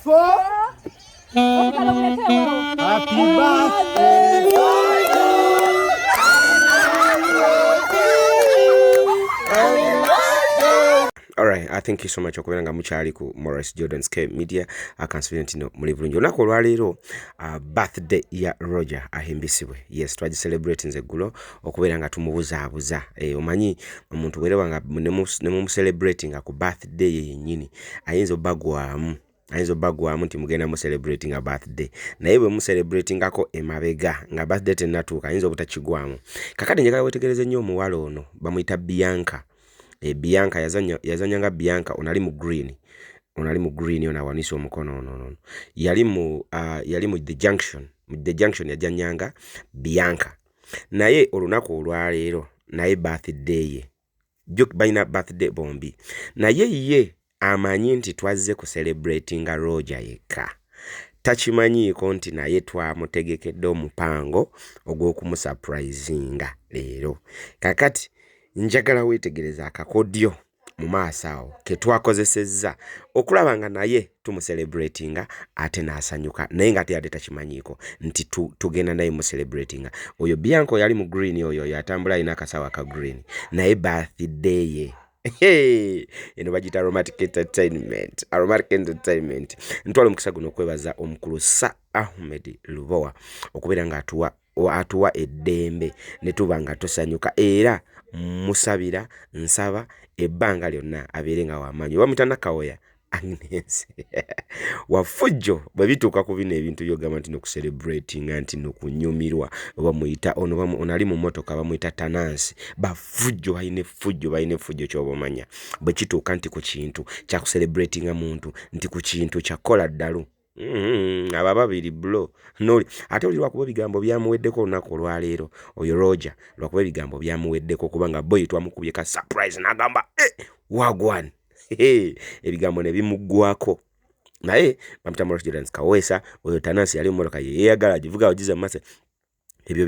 4. Happy birthday. Alright, I thank you so much okubera nga mukyali ku Morris Jordan's K Media. Akansibiranti no muli bulungi. Olunaku olwaleero birthday ya Roger ahimbisibwe. Yes, twaji celebrate nze gulo okubera nga tumubuzaabuza. Omanyi omuntu werewa nga ne mu celebrating ku birthday ye yennyini ayinza bagwamu nti mugenda mu celebrating a birthday. Naye bwe mu celebrating ako emabega nga birthday tenatuuka ayinza obutakigwamu. Kakati njagala wetegereze nnyo omuwala ono bamuyita Bianca. Bianca yazanya nga Bianca onali mu green ona wanisa omukono no. Yali mu The Junction yajanyanga Bianca. Naye olunaku olwaleero naye birthday ye. Joke balina birthday bombi. Naye ye amanyi nti twazze ku celebrating Roger yekka. Tachimanyiiko nti naye twamutegekedde omupango ogw'okumusurprisinga leero. Kakati njagala wetegereza akakodyo mu maaso awo ke twakozesezza okulaba nga naye tumuselebratinga ate n'asanyuka naye nga teyadde takimanyiiko nti tugenda naye mu celebratinga. Oyo Bianca yali mu green oyo yatambula alina akasawa ka green naye birthday ye. Eno bagita aromatic entertainment. Ntwala omukisa guno okwebaza omukulu Sir Ahmed Lubowa okubeera nga atuwa eddembe ne tuba nga tusanyuka era musabira nsaba ebbanga lyonna abeere nga w'amaanyi. Bamutana Kawoya Agnes wafujjo bwe bituuka ku bino ebintu by'ogamba nti n'okucelebrating nti n'okunyumirwa bamuyita onali mu motoka bamuyita Tanansi bafujjo balina effujjo ky'obumanya bwe kituuka nti ku kintu kya kucelebratinga muntu nti ku kintu kyakola ddalu. Aba babiri blo noli ate oli lwakuba ebigambo byamuweddeko olunaku olwaleero oyo Roger lwakuba ebigambo byamuweddeko kubanga boy twamukubye ka surprise n'agamba wagwan ebigambo ne bimuggwako. Naye bamutamu Morris Jordan's Kaweesa oyo Tanansi yali mu motoka yeyagala agivuga ogiza mu maaso. Ebyo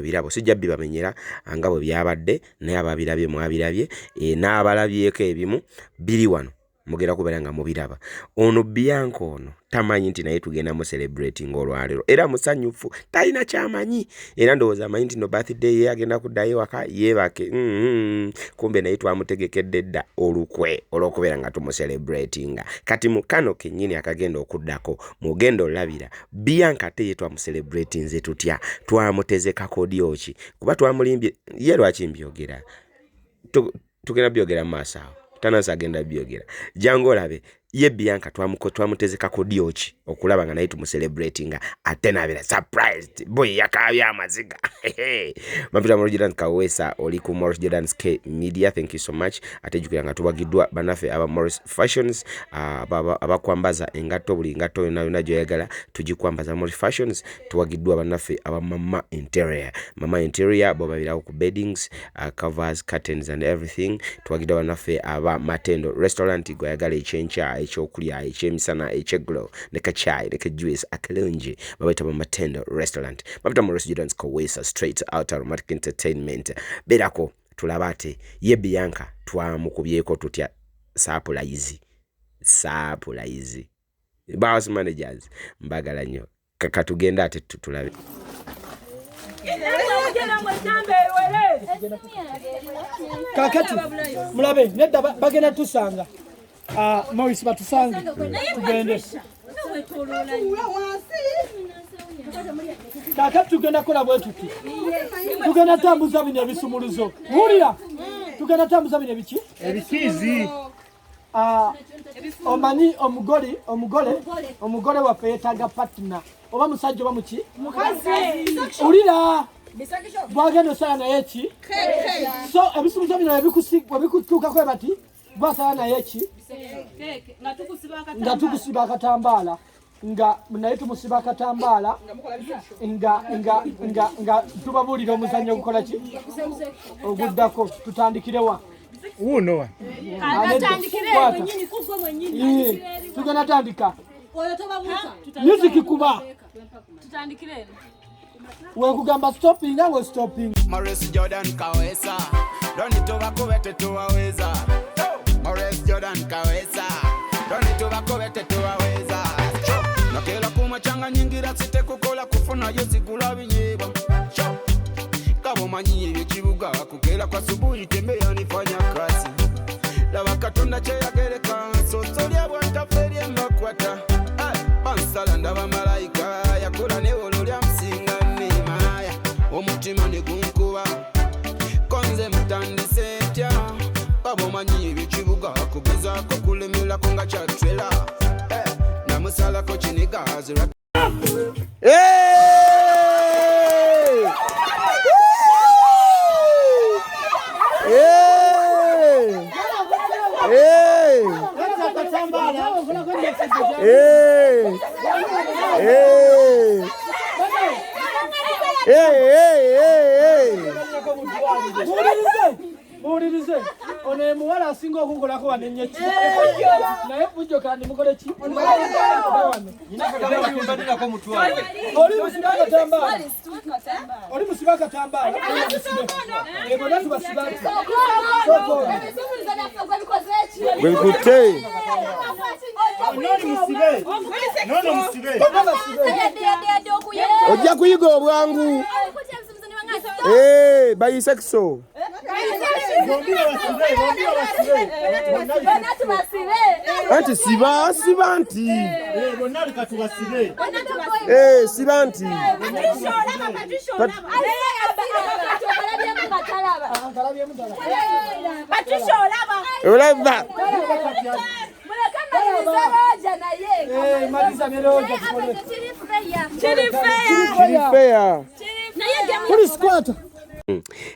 birabo sijja bibamenyera nga bwe byabadde naye ababirabye mwabirabye n'abalabyeko ebimu biri wano mugera kubeera nga mubiraba. Ono Bianca ono tamanyi nti naye tugenda mu celebrating olwaleero era musanyufu talina kyamanyi era ndowooza amanyi nti no birthday ye agenda kuddayo waka yeebake. Kumbe naye twamutegekedde dda olukwe olw'okubeera nga tumuselebratinga. Kati mu kano kennyini akagenda okuddako mugenda olabira Bianca ate ye twamuselebratinze tutya twamuteze kakodyo ki kuba twamulimbye ye lwaki mbyogera tugenda byogera mu maaso awo Tanansi agenda byogera jangu olabe ye Bianca twamuteze kakodyo ki okulaba nga naye tumuselebratinga ate nabeera surprised boy yakabya amaziga. Mapita Morris Jordan's Kaweesa oli ku Morris Jordan's K Media. Thank you so much. Ate jukira nga tubagiddwa banafe aba Morris Fashions abakwambaza engatto buli ngatto yonna gyoyagala tugikwambaza Morris Fashions. Tuwagiddwa banafe aba Mama Interior bo babirawo ku beddings covers curtains and everything. Tuwagiddwa banafe aba Matendo Restaurant gyoyagala ekyenkya ekyokulya ekyemisana ekyeggulo ne kachai ne kajuice akalungi babaita ba Matendo Restaurant. Mapita Morris Jordan's Kaweesa straight out aromatic entertainment. Berako tulabate ye Bianca twamukubyeko tutya surprise boss managers mbagala nnyo katugenda ate tulabe. Kakati mulabe nedda bagenda tusanga Morris batusange tugende. Kakati tugenda kola bwe tuti tugenda tambuza bino ebisumuluzo wulira tugenda tambuza bino ebiki ebikizi omanyi omugole waffe yeetaaga partner oba musajja oba muki mukazi wulira bwagenda osala naye ki so ebisumuluzo bino webikutuukako bati bwasala naye ki nga tukusiba akatambaala nga naye tumusiba akatambaala nga tubabuulira omuzannyo ogukola ki oguddako tutandikirewa uno tugenda tandika music kuba wekugamba stopping ngo stopping. Morris Jordan Kaweesa don't need to bakubete tuwaweza. Morris Jordan Kaweesa Donito bakobete tuwaweza nakela kumachanga nyingira site kukola kufuna yozigula binyeba kabo manyi ekibuga kukela kwa subuhi tembea nifanya kazi laba katonda kyeyagereka sosolya bwantaferi mbakwata bansala ndaba malayika yakola newolo lya msinga nemaya omutima negunkuba konze mutandise ntya kabo manyi ekibuga kugezaako kulemelako nga kyatwela namusalako kinigazi Muwulirize ono muwala asinga okukolako wano ennyo naye fujjo kandi mukole ki oli musiba akatambaala bonna tubasiba Bwekutte ojja kuyiga obwangu bayise kiso anti siba nti siba nti olaba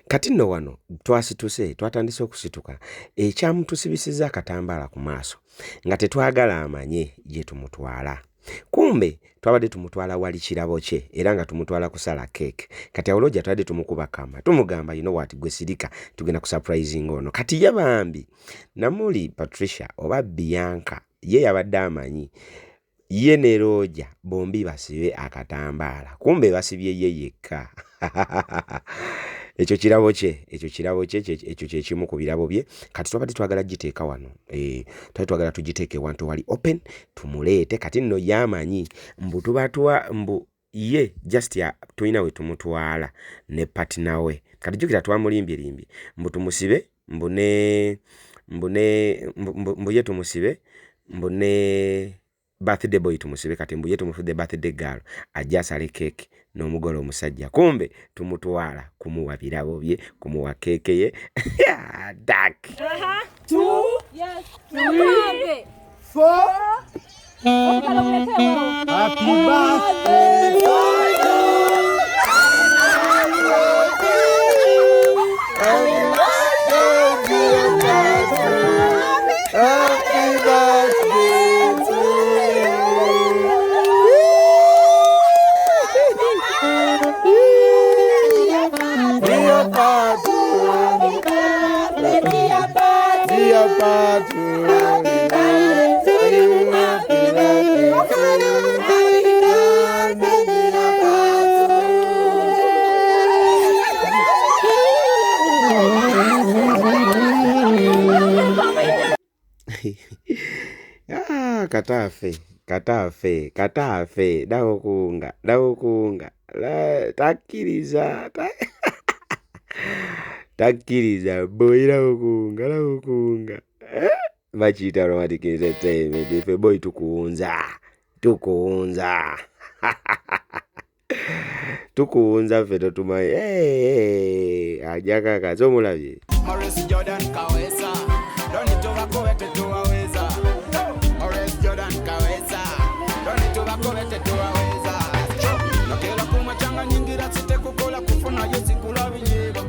kati nno wano twatandise okusituka ekyamutusibisiza akatambaala ku maaso nga tetwagala amanye gye tumutwala. Kumbe twabadde tumutwala wali kirabo kye era nga tumutwala kusala cake. Kati awoloja twabadde tumukuba kama tumugamba you know what gwe sirika tugenda ku surprising ono. Kati yabambi namuli Patricia oba Bianca ye yabadde amanyi ye ne Roja bombi basibe akatambaala kumbe basibye ye yekka. Ekyo kirabo kye ekyo kye kimu ku birabo bye. Kati twabadde twagala giteeka wano twagala tugiteeke wantu wali open tumuleete. Kati nno yamanyi mbu tubatwa mbu ye just ya tulina we tumutwala ne partner we. Kati jukira twamulimbye mbu tumusibe mbu ye tumusibe mbu ne birthday boy tumusibe. Kati mbu ye tumufude birthday girl ajasale cake n'omugole omusajja kumbe tumutwala kumuwa birabo bye kumuwa keke ye dak 2 Yes. 3 4 Happy birthday to you. Happy birthday to katafe dawokunga takkiriza boy dawokunga bachita romantic entertainment ife boy tukuunza fe totumayi ajaka kazo mulabye Morris Jordan kaweza donito bakobete tuwaweza Morris Jordan kaweza donito bakobete tuwaweza nakela kumachanga nyingira site kukola kufuna yozigula binyeba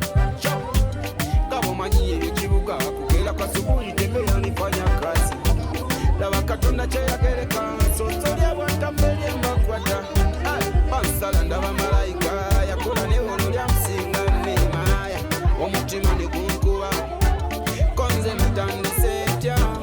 kabo manyi ekibuga kukela kwa subuhi tembea nifanya kazi laba katonda kyeyagereka sosolya bwantaferi mbakwata bansala ndaba malayika yakola newolo lya msinga nemaya omutima negunkuba konze mutandise ntya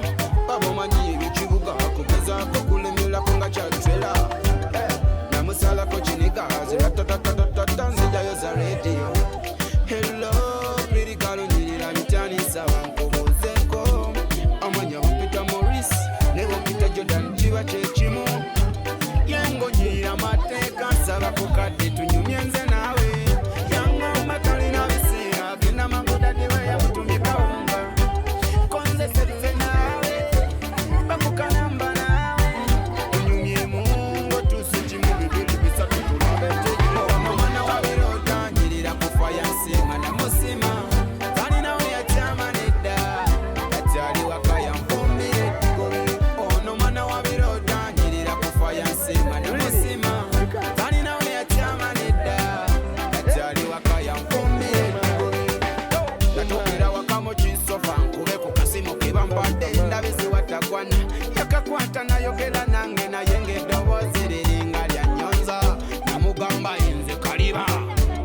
namukwata nayogera nange naye ng'eddoboozi liringa lya nnyonza namugamba yenze kaliba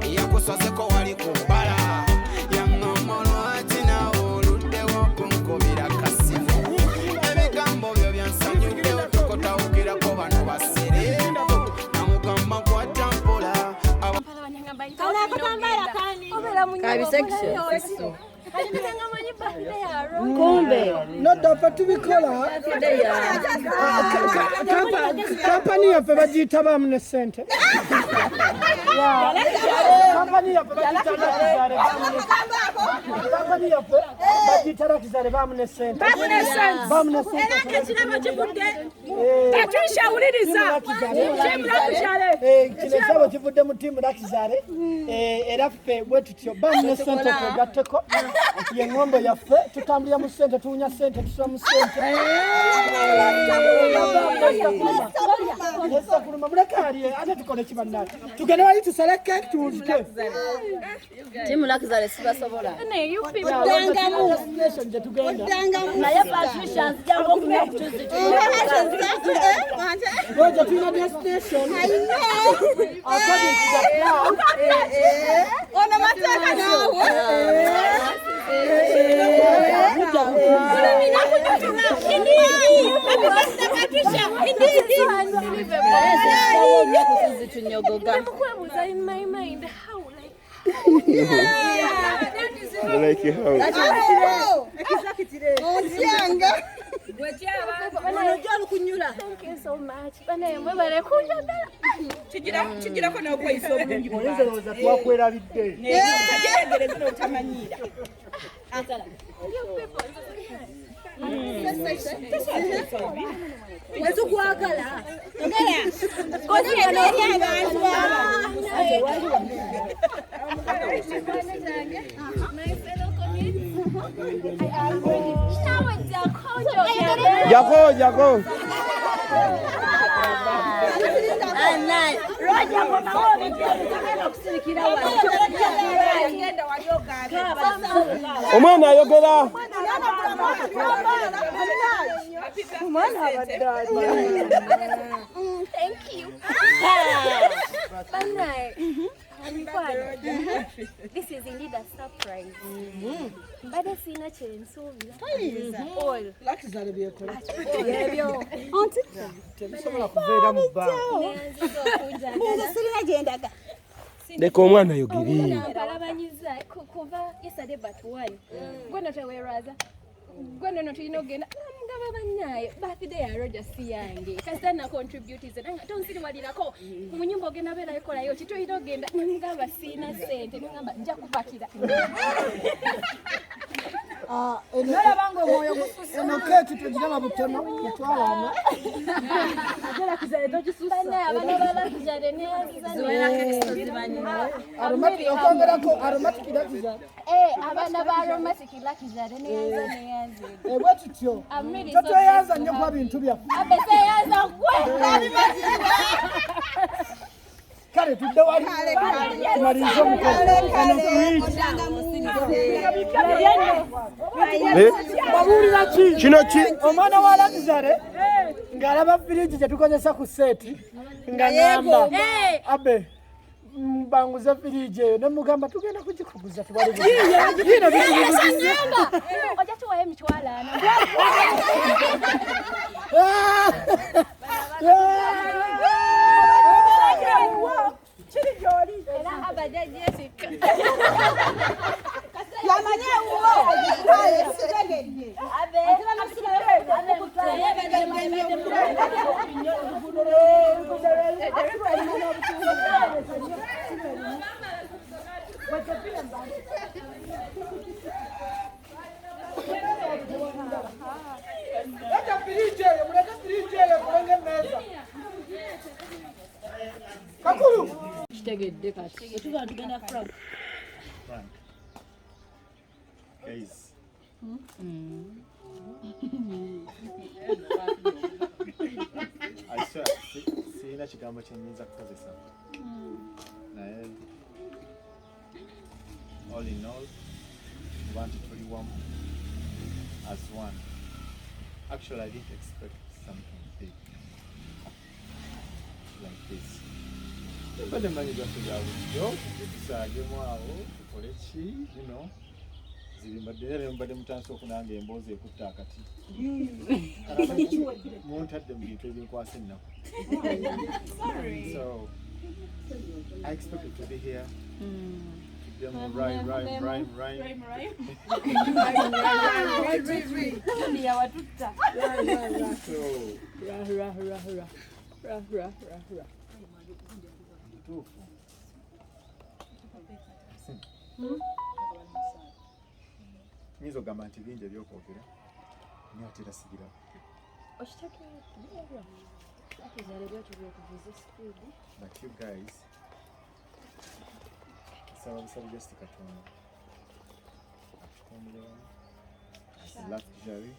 yakusazeko wali ku bbala yaŋŋamba lwaki naawe oluddewo kunkubira kasimu ebigambo byo byansanyuddewo tokotawukirako bano basere namugamba kwata mpola kumbe nodapa tubikola kampani yaffe bagiyita baamu ne ssente kampani yaffe bagiyita lakizale baamu ne ssente kino ekyabo kivudde mu ttiimu lakizale era ffe bwe tutyo baamu ne ssente twegatteko ye ng'ombe yaffe tutambulira mu ssente tuwunya ssente tusula mu ssente kuluma mulekaalye ate tukole kibannaati tugende wali tusale keeki tuwulike timu lakizale sibasobola destination gye tugenda naye patricians jangu okunya okutuzi ojo tulina destination according to the plan ono mateeka naawe kigirako n'okweyisa obulungi olowooza twakwerabidde otamanyira wetukwagala jako omwana ayogera Thank you. This is indeed a surprise. Bade sina chensuubira. All. lakizale byekola Ebyo. tebisobola kubeera mu bbanga Nyanziza okujagala. leka omwana ayogere Mpalabanyiza kuva yesterday but one. Gwe teweerwaza. Gwe no tulina ogenda. Mugaba bannaaye birthday ya Roger si yange. Kasita na contribute ze nanga tonsiriwalirako. Mu nyumba ogenda beera ekolayo kituyina ogenda. Mugaba sina ssente. Ngamba nja kupakira. nalabanga omwoyo eno keeki tegiraba butono etwalana okwongerako aromatic lakizale abaana ba aromatic lakizale neyanza bwe tutyo totweyanza nnyo kuba bintu byaffe abeseyanza gwe kale tudde wali tumalirize omukolo eno fuiti babuulira ki kino ki omwana wa lakizale ng'alaba firiji gye tukozesa ku seeti nga ngamba abe mbanguze firiji eyo ne mugamba tugenda kugikuguza tubale ojja tuwayo emitwalo ana era abadde Jessica yamanye uwo leta firiji eyo muleke firiji eyo kulenge emmeeza kakulu kitegedde kati etuba tugenda Frank guys. I swear, sina kigambo kyenyinza kukozesa naye all in all abantu tuli wamu as one. Actually I didn't expect something big like this. But the money just to go, you know. Zimbabwe mutanso okunanga emboozi ekutta akati muntadde mu bintu ebinkwasa ennaku. So I expected to be here. Rhyme. Nizo gamba nti bingi ebyokwogera naye ate era sigiraba. But you guys, saba busabi just Katonda atukuumire luxury.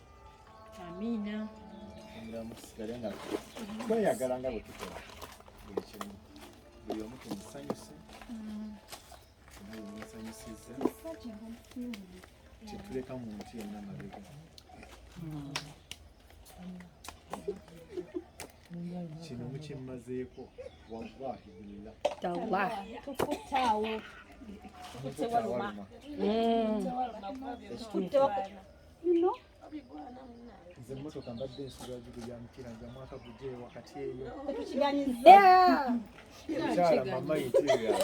Amina. Atukuumira mu kisigale nga tweyagala nga bwe tukola buli kimu. Buli omu tumusanyuse naye musanyusizza tetuleka muntu yenna mabega. Kino mukimmazeeko wallahi billah. Tukutaawo. Nze emmotoka mbadde ensula gigulya mukira nja mwaka gujje wakati eyo. Mukyala mama interior.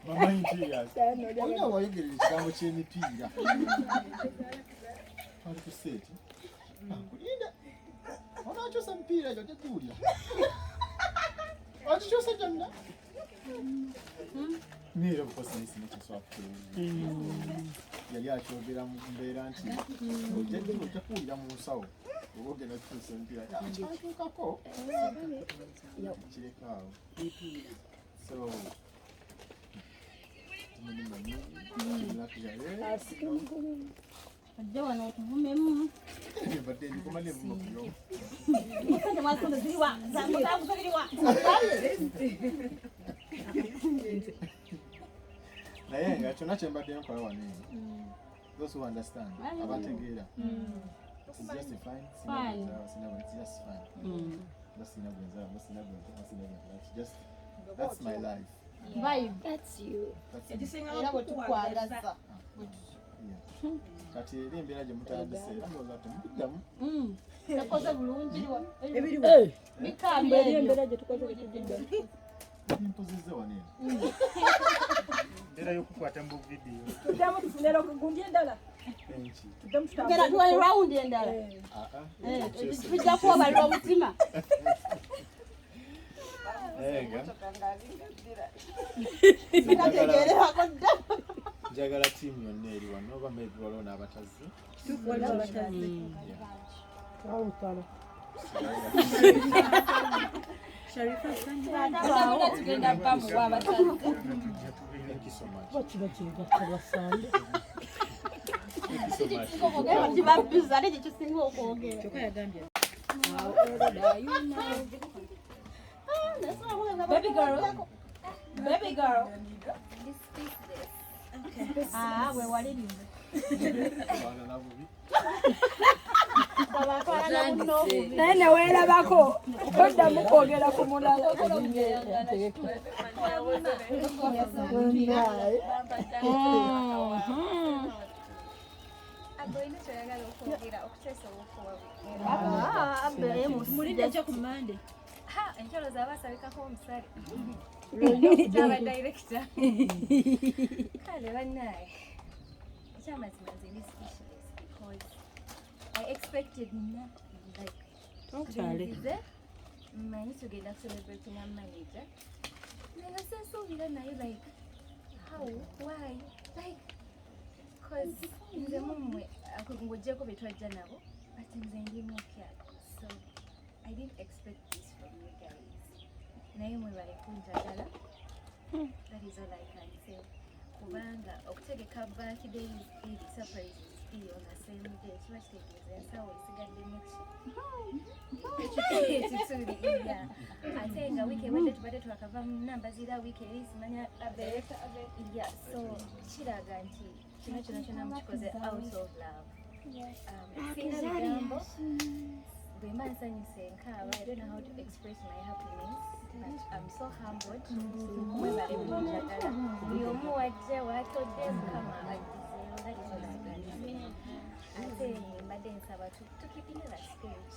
Mama interior. Olina wayogerera ekigambo ky'emipiira. Ali ku stage. Kulinda. Onaakyusa mipiira gyo tetuwulira. Okikyusa gyonna. Neera bukosa n'esina kyaswapa yali akyogera mu mbeera nti ojja kuwulira mu nsawo oba ogenda kukyusa emipiira kyatuukako kireka awo. So Ajja wano otuvumemu. mbadde ndikoma nemumu kuyo. Musajja mwasondo ziriwa. Zamutabuzo ziriwa. Naye nga kyonna kye mbadde nkola wano eno. Those who understand, abategeera. It's just fine. It's just fine. That's my life. Vibe. That's you. Era bwe tukwagaza. Kati eri embeera gye mutandise era ndowooza temubiddamu. Yakoze bulungi. Bikambi embeera gye tukoze tetujiddamu. Mpozizza wano eno. Embeera y'okukwata mu vidiyo. Tuddamu tufunira okugundi endala. Enki. Tuddamu Ngera tuwali rawundi endala. Tujja kuwabalira omutima. Njagala tiimu yonna eri wano oba maybe waliwo n'abatazi. Tugenda mpamu bw'abatazi. Thank you so much. Kibabuza ate kye kisinga okwogera. Kyokka yagambye. Baby girl. Baby girl. We walirize. Baagala bubi. Naye ne weerabako oddamu kwogera ku mulala. Mulidde kyo ku Monday. Enkyalo zaabasabikako omusale. Aba director. Kale bannaye. Ekyamazima nze ndi speechless because I expected nothing like mmanyi tugenda celebrating a manager. Nenga sensuubira naye like how, why, like because nze mummwe ng'oggyeko bye twajja nabo ate nze ndi mukyala. So I didn't expect this from you guys. Naye mwebale kunjagala. That is all I can say. Kubanga okutegeka birthday surprises on the same day kiba kitegeeza ensawo esigaddemu ekituli. Ate nga wiiki ewedde tubadde twakava mu nnamba zira wiiki eri simanya so kiraga nti kino kyonna kyonna mukikoze out of love. I don't know how to express my happiness, but I'm so humbled. That is all I can say. I say, Madden Sabbath to keep in that spirit.